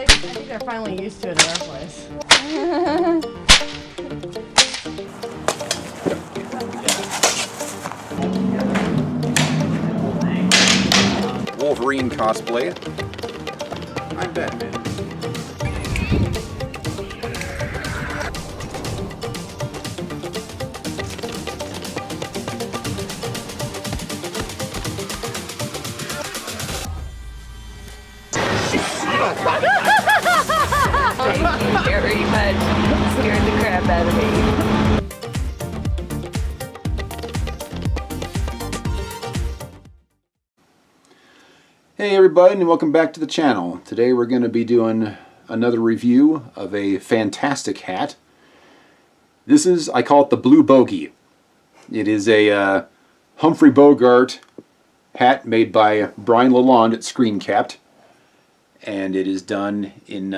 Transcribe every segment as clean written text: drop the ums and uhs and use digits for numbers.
I think they're finally used to it in our place. Wolverine cosplay. I'm Batman. Thank you very much. You scared the crap out of me. Hey everybody, and welcome back to the channel. Today we're going to be doing another review of a fantastic hat. This is, I call it the Blue Bogey. It is a Humphrey Bogart hat made by Brian Lalonde at Screencapped. And it is done in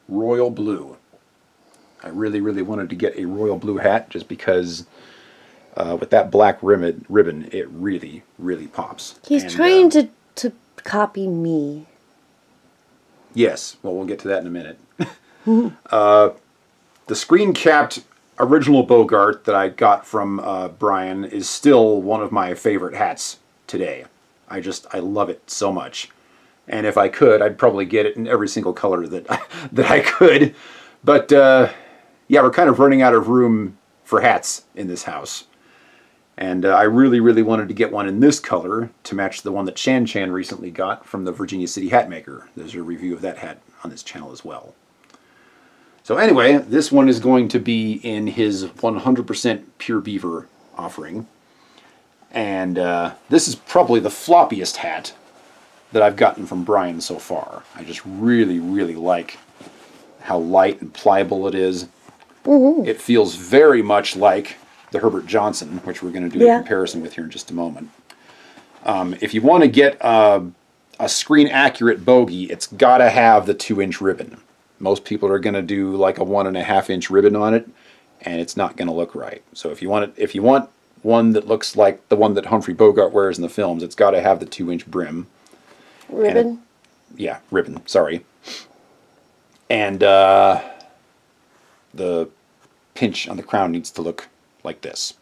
royal blue. I really wanted to get a royal blue hat just because with that black ribbon it really pops. He's trying to copy me. Yes, well, we'll get to that in a minute. The screen-capped original Bogart that I got from Brian is still one of my favorite hats today. I love it so much. And if I could, I'd probably get it in every single color that I could. But yeah, we're kind of running out of room for hats in this house. And I really wanted to get one in this color to match the one that ShanChan recently got from the Virginia City Hatmaker. There's a review of that hat on this channel as well. So anyway, this one is going to be in his 100% pure beaver offering. And this is probably the floppiest hat that I've gotten from Brian so far. I just really like how light and pliable it is. Mm-hmm. It feels very much like the Herbert Johnson, which we're going to do a comparison with here in just a moment. If you want to get a screen accurate bogey, it's got to have the 2-inch ribbon. Most people are going to do like a 1.5-inch ribbon on it, and it's not going to look right. So if you want one that looks like the one that Humphrey Bogart wears in the films, it's got to have the 2-inch brim. Ribbon? Yeah, ribbon, sorry. And the pinch on the crown needs to look like this.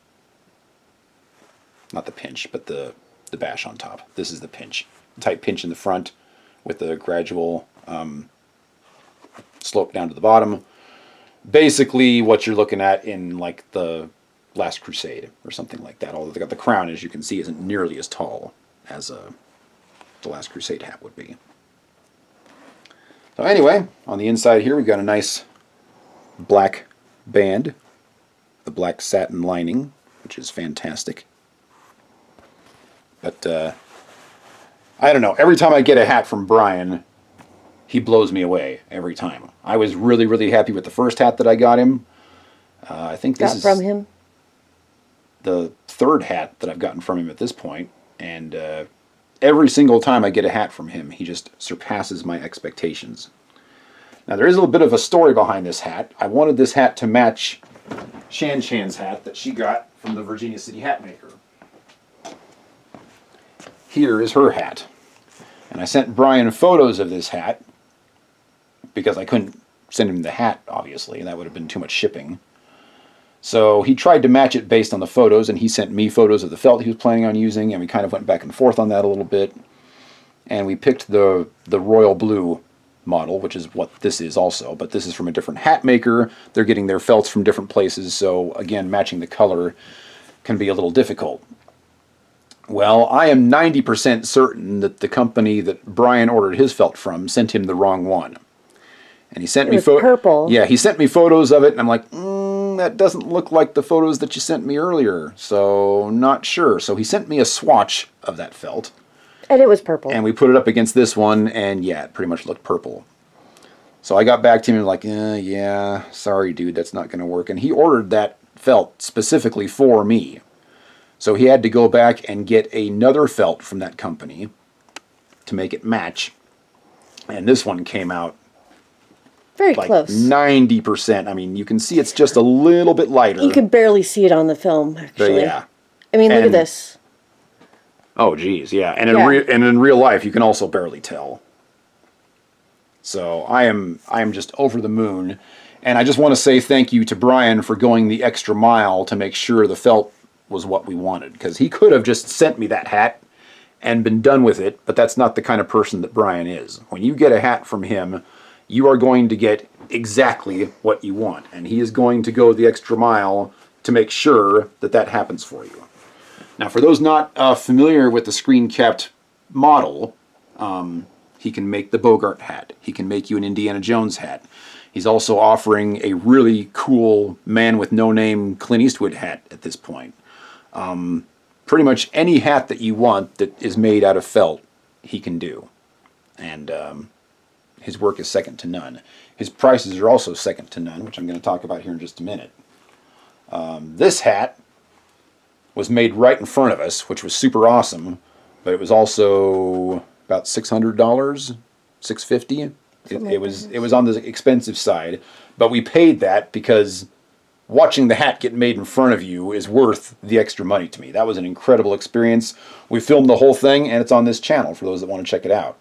Not the pinch, but the bash on top. This is the pinch. Tight pinch in the front with the gradual slope down to the bottom. Basically what you're looking at in like the Last Crusade or something like that. Although the crown, as you can see, isn't nearly as tall as the Last Crusade hat would be. So anyway, on the inside here we've got a nice black band, the black satin lining, which is fantastic. But I don't know, every time I get a hat from Brian, he blows me away every time. I was really happy with the first hat that I got him. I think this is from him? The third hat that I've gotten from him at this point, and every single time I get a hat from him, he just surpasses my expectations. Now, there is a little bit of a story behind this hat. I wanted this hat to match ShanChan's hat that she got from the Virginia City Hatmaker. Here is her hat. And I sent Brian photos of this hat because I couldn't send him the hat, obviously, and that would have been too much shipping. So he tried to match it based on the photos, and he sent me photos of the felt he was planning on using, and we kind of went back and forth on that a little bit. And we picked the royal blue model, which is what this is also, but this is from a different hat maker. They're getting their felts from different places, so again, matching the color can be a little difficult. Well, I am 90% certain that the company that Brian ordered his felt from sent him the wrong one. And he sent me purple. Yeah, he sent me photos of it, and I'm like, that doesn't look like the photos that you sent me earlier, so not sure. So he sent me a swatch of that felt. And it was purple. And we put it up against this one, and yeah, it pretty much looked purple. So I got back to him and like, yeah, sorry dude, that's not going to work. And he ordered that felt specifically for me. So he had to go back and get another felt from that company to make it match. And this one came out very like close. 90%. I mean, you can see it's just a little bit lighter. You could barely see it on the film, actually. But yeah. I mean, look at this. Oh, geez, yeah. And in real life, you can also barely tell. So I am just over the moon. And I just want to say thank you to Brian for going the extra mile to make sure the felt was what we wanted. Because he could have just sent me that hat and been done with it, but that's not the kind of person that Brian is. When you get a hat from him, you are going to get exactly what you want. And he is going to go the extra mile to make sure that that happens for you. Now, for those not familiar with the Screencapped model, he can make the Bogart hat. He can make you an Indiana Jones hat. He's also offering a really cool Man with No Name Clint Eastwood hat at this point. Pretty much any hat that you want that is made out of felt, he can do. And his work is second to none. His prices are also second to none, which I'm going to talk about here in just a minute. This hat was made right in front of us, which was super awesome, but it was also about $600, $650. It was on the expensive side, but we paid that because watching the hat get made in front of you is worth the extra money to me. That was an incredible experience. We filmed the whole thing, and it's on this channel for those that want to check it out.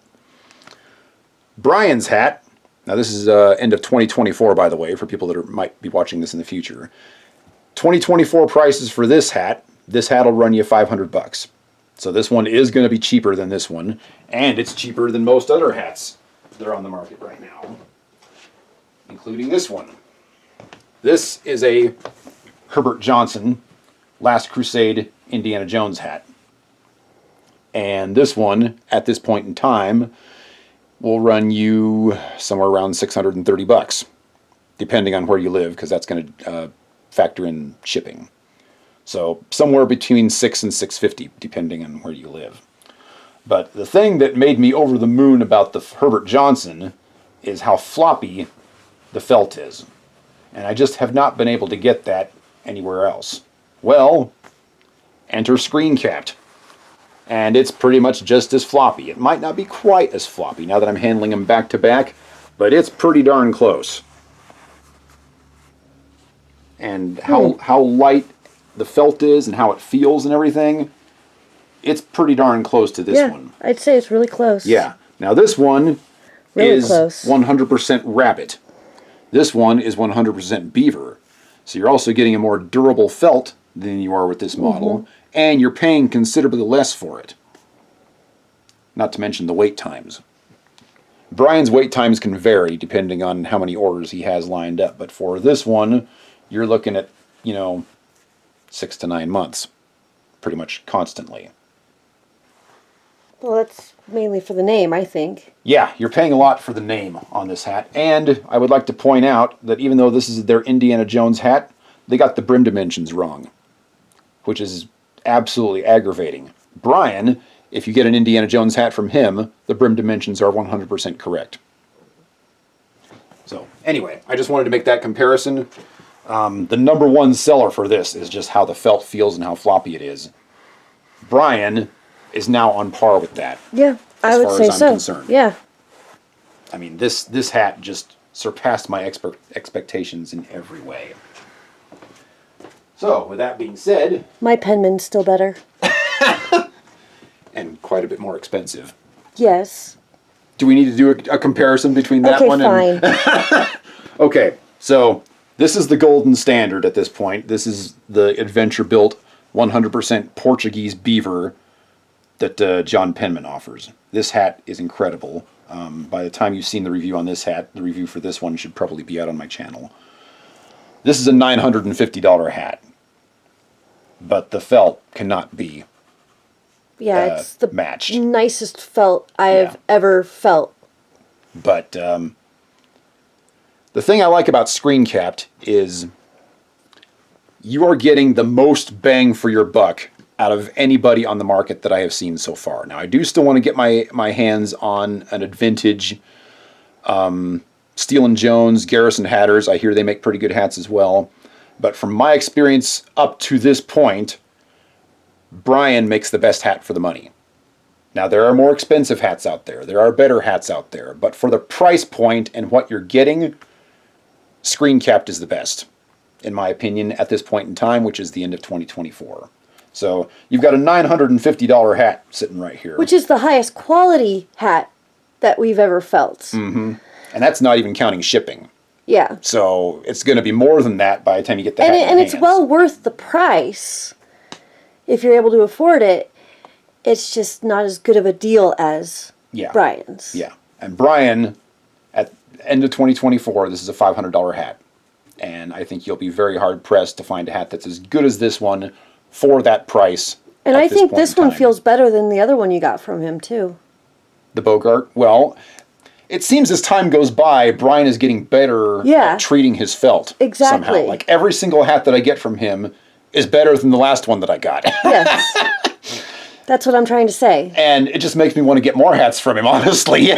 Brian's hat, now this is end of 2024, by the way, for people that might be watching this in the future. 2024 prices for this hat will run you $500. So this one is going to be cheaper than this one, and it's cheaper than most other hats that are on the market right now, including this one. This is a Herbert Johnson Last Crusade Indiana Jones hat. And this one, at this point in time, will run you somewhere around $630, depending on where you live, because that's going to factor in shipping. So somewhere between $600 and $650, depending on where you live. But the thing that made me over the moon about the Herbert Johnson is how floppy the felt is. And I just have not been able to get that anywhere else. Well, enter Screencapped. And it's pretty much just as floppy. It might not be quite as floppy now that I'm handling them back to back, but it's pretty darn close. And how light the felt is and how it feels and everything, it's pretty darn close to this one. I'd say it's really close. Yeah. Now this one is close. 100% rabbit. This one is 100% beaver. So you're also getting a more durable felt than you are with this model, and you're paying considerably less for it. Not to mention the wait times. Brian's wait times can vary depending on how many orders he has lined up, but for this one, you're looking at, 6 to 9 months, pretty much constantly. Well, that's mainly for the name, I think. Yeah, you're paying a lot for the name on this hat, and I would like to point out that even though this is their Indiana Jones hat, they got the brim dimensions wrong, which is absolutely aggravating. Brian, if you get an Indiana Jones hat from him, the brim dimensions are 100% correct. So, anyway, I just wanted to make that comparison. The number one seller for this is just how the felt feels and how floppy it is. Brian is now on par with that. Yeah, I would say so. As far as I'm concerned. Yeah. I mean, this hat just surpassed my expectations in every way. So, with that being said... My Penman's still better. And quite a bit more expensive. Yes. Do we need to do a comparison between that one and... fine. Okay, so this is the golden standard at this point. This is the adventure-built 100% Portuguese beaver that John Penman offers. This hat is incredible. By the time you've seen the review on this hat, the review for this one should probably be out on my channel. This is a $950 hat. But the felt cannot be it's the matched. nicest felt I have ever felt. But the thing I like about Screencapped is you are getting the most bang for your buck out of anybody on the market that I have seen so far. Now, I do still want to get my hands on an vintage Steel & Jones, Garrison Hatters. I hear they make pretty good hats as well. But from my experience up to this point, Brian makes the best hat for the money. Now, there are more expensive hats out there. There are better hats out there. But for the price point and what you're getting, Screencapped is the best, in my opinion, at this point in time, which is the end of 2024. So you've got a $950 hat sitting right here. Which is the highest quality hat that we've ever felt. Mm-hmm. And that's not even counting shipping. Yeah. So it's going to be more than that by the time you get the hat in your And it's hands. well worth the price if you're able to afford it. It's just not as good of a deal as Brian's. Yeah. And Brian, at the end of 2024, this is a $500 hat. And I think you'll be very hard-pressed to find a hat that's as good as this one for that price. And I think this one feels better than the other one you got from him, too. The Bogart? Well, it seems as time goes by, Brian is getting better at treating his felt. Exactly. Somehow. Like, every single hat that I get from him is better than the last one that I got. Yes. That's what I'm trying to say. And it just makes me want to get more hats from him, honestly.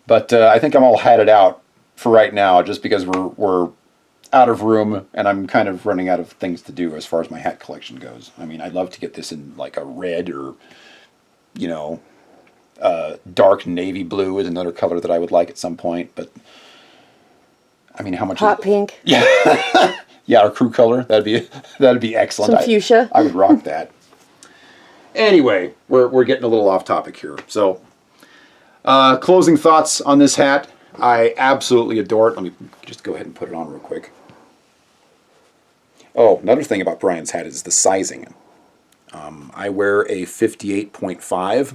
But I think I'm all hatted out for right now, just because we're out of room, and I'm kind of running out of things to do as far as my hat collection goes. I mean, I'd love to get this in like a red or, you know, dark navy blue is another color that I would like at some point. But I mean, how much? Hot pink. Yeah, yeah, our crew color. That'd be excellent. Some fuchsia. I would rock that. Anyway, we're getting a little off topic here. So, closing thoughts on this hat. I absolutely adore it. Let me just go ahead and put it on real quick. Oh, another thing about Brian's hat is the sizing. I wear a 58.5.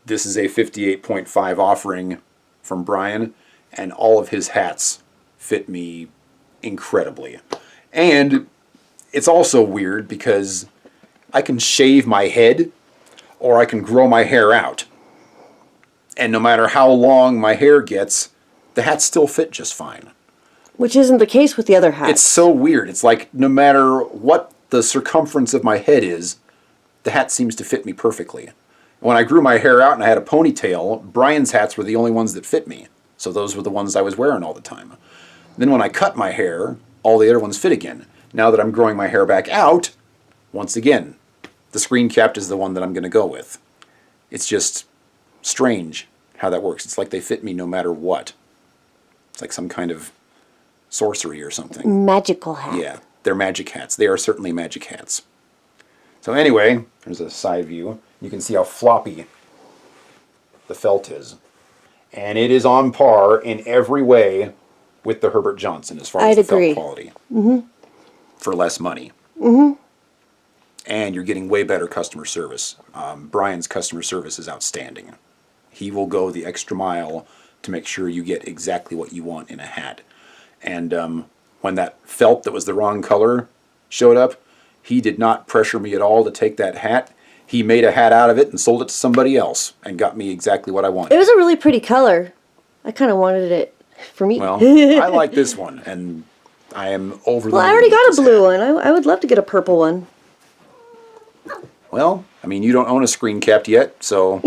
This is a 58.5 offering from Brian, and all of his hats fit me incredibly. And it's also weird because I can shave my head or I can grow my hair out. And no matter how long my hair gets, the hats still fit just fine. Which isn't the case with the other hats. It's so weird. It's like no matter what the circumference of my head is, the hat seems to fit me perfectly. When I grew my hair out and I had a ponytail, Brian's hats were the only ones that fit me. So those were the ones I was wearing all the time. Then when I cut my hair, all the other ones fit again. Now that I'm growing my hair back out, once again, the Screencapped is the one that I'm going to go with. It's just strange how that works. It's like they fit me no matter what. It's like some kind of sorcery or something. Magical hat. Yeah, they're magic hats. They are certainly magic hats. So anyway, there's a side view. You can see how floppy the felt is. And it is on par in every way with the Herbert Johnson as far as the felt quality. Mm-hmm. For less money. Mm-hmm. And you're getting way better customer service. Brian's customer service is outstanding. He will go the extra mile to make sure you get exactly what you want in a hat. And when that felt that was the wrong color showed up, he did not pressure me at all to take that hat. He made a hat out of it and sold it to somebody else and got me exactly what I wanted. It was a really pretty color. I kind of wanted it for me. Well, I like this one, and I am over the moon. Well, I already got a blue one. I would love to get a purple one. Well, I mean, you don't own a Screencapped yet, so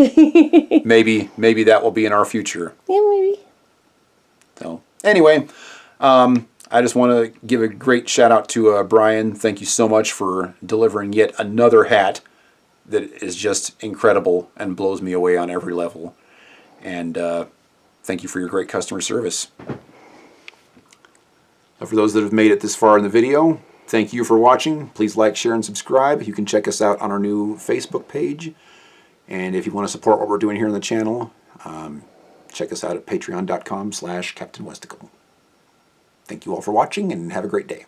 maybe that will be in our future. Yeah, maybe. So, anyway, I just want to give a great shout out to Brian. Thank you so much for delivering yet another hat that is just incredible and blows me away on every level. And thank you for your great customer service. For those that have made it this far in the video, thank you for watching. Please like, share, and subscribe. You can check us out on our new Facebook page. And if you want to support what we're doing here on the channel, check us out at patreon.com/CaptainWesticle. Thank you all for watching, and have a great day.